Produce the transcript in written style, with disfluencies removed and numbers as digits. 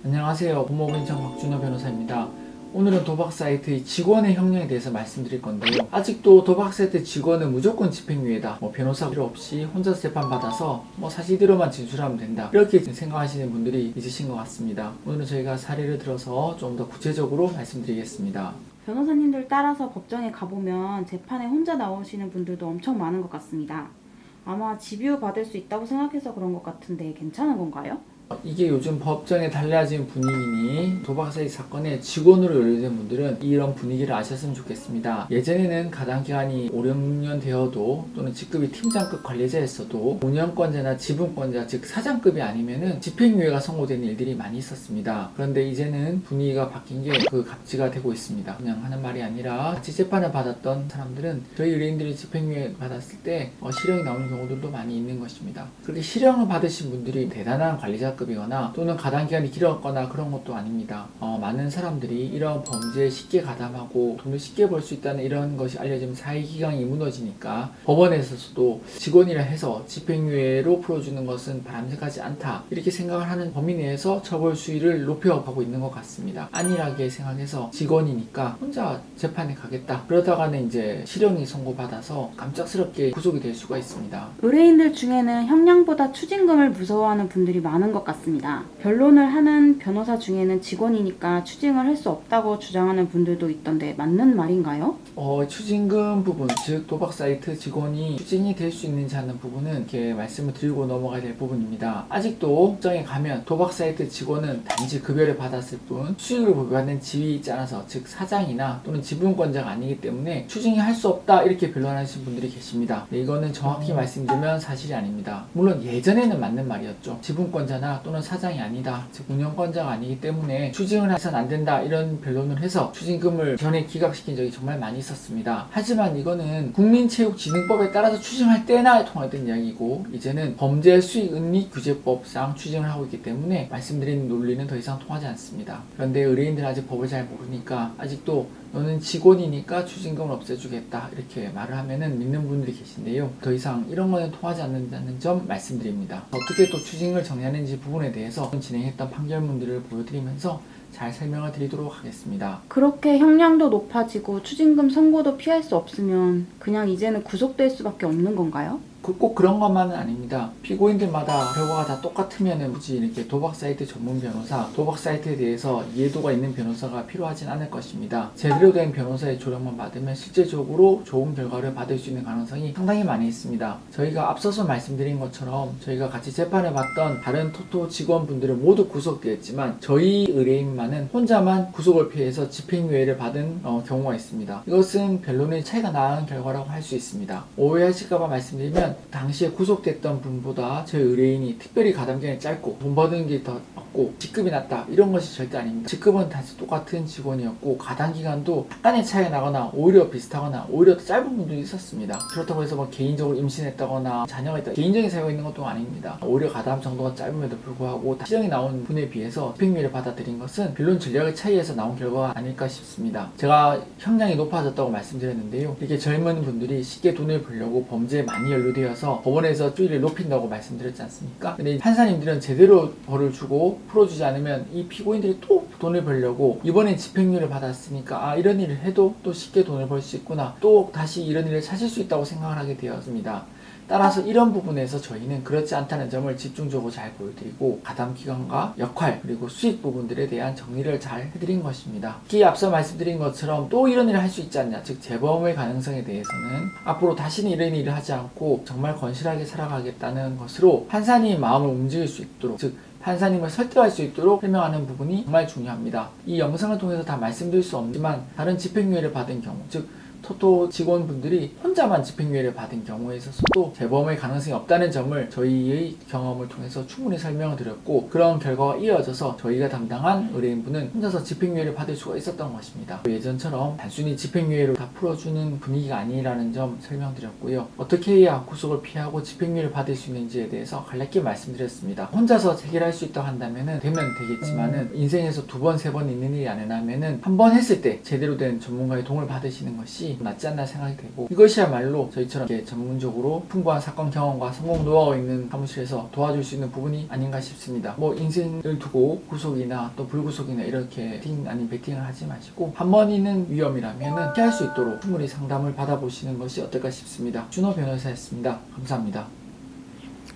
안녕하세요. 법무부인천 박준호 변호사입니다. 오늘은 도박 사이트의 직원의 형량에 대해서 말씀드릴 건데요. 아직도 도박 사이트 직원은 무조건 집행유예다. 변호사 필요 없이 혼자서 재판받아서 사실대로만 진술하면 된다. 이렇게 생각하시는 분들이 있으신 것 같습니다. 오늘은 저희가 사례를 들어서 좀 더 구체적으로 말씀드리겠습니다. 변호사님들 따라서 법정에 가보면 재판에 혼자 나오시는 분들도 엄청 많은 것 같습니다. 아마 집유 받을 수 있다고 생각해서 그런 것 같은데 괜찮은 건가요? 이게 요즘 법정에 달라진 분위기니 도박사기 사건에 직원으로 연루된 분들은 이런 분위기를 아셨으면 좋겠습니다. 예전에는 가당기간이 5, 6년 되어도 또는 직급이 팀장급 관리자였어도 운영권자나 지분권자 즉 사장급이 아니면은 집행유예가 선고되는 일들이 많이 있었습니다. 그런데 이제는 분위기가 바뀐 게 그 갑지가 되고 있습니다. 그냥 하는 말이 아니라 같이 재판을 받았던 사람들은 저희 의뢰인들이 집행유예 받았을 때 실형이 나오는 경우들도 많이 있는 것입니다. 그렇게 실형을 받으신 분들이 대단한 관리자 이거나 또는 가당기간이 길었거나 그런 것도 아닙니다. 많은 사람들이 이런 범죄에 쉽게 가담하고 돈을 쉽게 벌 수 있다는 이런 것이 알려지면 사회기강이 무너지니까 법원에서도 직원이라 해서 집행유예로 풀어주는 것은 바람직하지 않다 이렇게 생각을 하는 범위 내에서 처벌 수위를 높여가고 있는 것 같습니다. 안일하게 생각해서 직원이니까 혼자 재판에 가겠다 그러다가는 이제 실형이 선고받아서 깜짝스럽게 구속이 될 수가 있습니다. 의뢰인들 중에는 형량보다 추징금을 무서워하는 분들이 많은 것 같습니다. 변론을 하는 변호사 중에는 직원이니까 추징을 할 수 없다고 주장하는 분들도 있던데 맞는 말인가요? 추징금 부분, 즉 도박 사이트 직원이 추징이 될 수 있는지 하는 부분은 이렇게 말씀을 드리고 넘어가야 될 부분입니다. 아직도 법정에 가면 도박 사이트 직원은 단지 급여를 받았을 뿐 수익을 보유하는 지위 있지 않아서 즉 사장이나 또는 지분권자가 아니기 때문에 추징이 할 수 없다 이렇게 변론하시는 분들이 계십니다. 이거는 정확히 말씀드리면 사실이 아닙니다. 물론 예전에는 맞는 말이었죠. 지분권자나 또는 사장이 아니다, 즉 운영권자가 아니기 때문에 추징을 해서는 안 된다 이런 변론을 해서 추징금을 전에 기각시킨 적이 정말 많이 있었습니다. 하지만 이거는 국민체육진흥법에 따라서 추징할 때나 통하던 이야기고 이제는 범죄수익은닉규제법상 추징을 하고 있기 때문에 말씀드린 논리는 더 이상 통하지 않습니다. 그런데 의뢰인들은 아직 법을 잘 모르니까 아직도 너는 직원이니까 추징금을 없애주겠다 이렇게 말을 하면은 믿는 분들이 계신데요. 더 이상 이런 거는 통하지 않는다는 점 말씀드립니다. 어떻게 또 추징을 정리하는지 부분에 대해서 진행했던 판결문들을 보여드리면서 잘 설명을 드리도록 하겠습니다. 그렇게 형량도 높아지고 추징금 선고도 피할 수 없으면 그냥 이제는 구속될 수밖에 없는 건가요? 꼭 그런 것만은 아닙니다. 피고인들마다 결과가 다 똑같으면 굳이 이렇게 도박 사이트 전문 변호사, 도박 사이트에 대해서 이해도가 있는 변호사가 필요하진 않을 것입니다. 제대로 된 변호사의 조력만 받으면 실제적으로 좋은 결과를 받을 수 있는 가능성이 상당히 많이 있습니다. 저희가 앞서서 말씀드린 것처럼 저희가 같이 재판을 받던 다른 토토 직원분들은 모두 구속되었지만 저희 의뢰인만은 혼자만 구속을 피해서 집행유예를 받은 경우가 있습니다. 이것은 변론의 차이가 나는 결과라고 할 수 있습니다. 오해하실까봐 말씀드리면 당시에 구속됐던 분보다 저희 의뢰인이 특별히 가담기간이 짧고 돈 버는 게 더 없고 직급이 낮다 이런 것이 절대 아닙니다. 직급은 다시 똑같은 직원이었고 가담기간도 약간의 차이가 나거나 오히려 비슷하거나 오히려 더 짧은 분들이 있었습니다. 그렇다고 해서 개인적으로 임신했다거나 자녀가 있다 개인적인 사유가 있는 것도 아닙니다. 오히려 가담 정도가 짧음에도 불구하고 실형이 나온 분에 비해서 집행유예를 받아들인 것은 변론 전략의 차이에서 나온 결과가 아닐까 싶습니다. 제가 형량이 높아졌다고 말씀드렸는데요. 이렇게 젊은 분들이 쉽게 돈을 벌려고 범죄에 많이 연루되어서 법원에서 수위를 높인다고 말씀드렸지 않습니까? 근데 판사님들은 제대로 벌을 주고 풀어주지 않으면 이 피고인들이 또 돈을 벌려고 이번엔 집행유예를 받았으니까 이런 일을 해도 또 쉽게 돈을 벌 수 있구나 또 다시 이런 일을 찾을 수 있다고 생각을 하게 되었습니다. 따라서 이런 부분에서 저희는 그렇지 않다는 점을 집중적으로 잘 보여드리고 가담기간과 역할 그리고 수익 부분들에 대한 정리를 잘 해드린 것입니다. 특히 앞서 말씀드린 것처럼 또 이런 일을 할 수 있지 않냐 즉 재범의 가능성에 대해서는 앞으로 다시는 이런 일을 하지 않고 정말 건실하게 살아가겠다는 것으로 판사님 마음을 움직일 수 있도록 즉 판사님을 설득할 수 있도록 설명하는 부분이 정말 중요합니다. 이 영상을 통해서 다 말씀드릴 수 없지만 다른 집행유예를 받은 경우 즉 토토 직원분들이 혼자만 집행유예를 받은 경우에 있어서도 재범의 가능성이 없다는 점을 저희의 경험을 통해서 충분히 설명을 드렸고 그런 결과가 이어져서 저희가 담당한 의뢰인분은 혼자서 집행유예를 받을 수가 있었던 것입니다. 예전처럼 단순히 집행유예로 다 풀어주는 분위기가 아니라는 점 설명드렸고요. 어떻게 해야 구속을 피하고 집행유예를 받을 수 있는지에 대해서 간략히 말씀드렸습니다. 혼자서 해결할 수 있다고 한다면 되면 되겠지만은 인생에서 두 번, 세 번 있는 일이 아니라면은 한 번 했을 때 제대로 된 전문가의 도움을 받으시는 것이 것이 낫지 않나 생각이 되고, 이것이야말로 저희처럼 이렇게 전문적으로 풍부한 사건 경험과 성공 노하우가 있는 사무실에서 도와줄 수 있는 부분이 아닌가 싶습니다. 뭐 인생을 두고 구속이나 또 불구속이나 이렇게 베팅 아닌 베팅을 하지 마시고, 한 번 있는 위험이라면 피할 수 있도록 충분히 상담을 받아보시는 것이 어떨까 싶습니다. 준호 변호사였습니다. 감사합니다.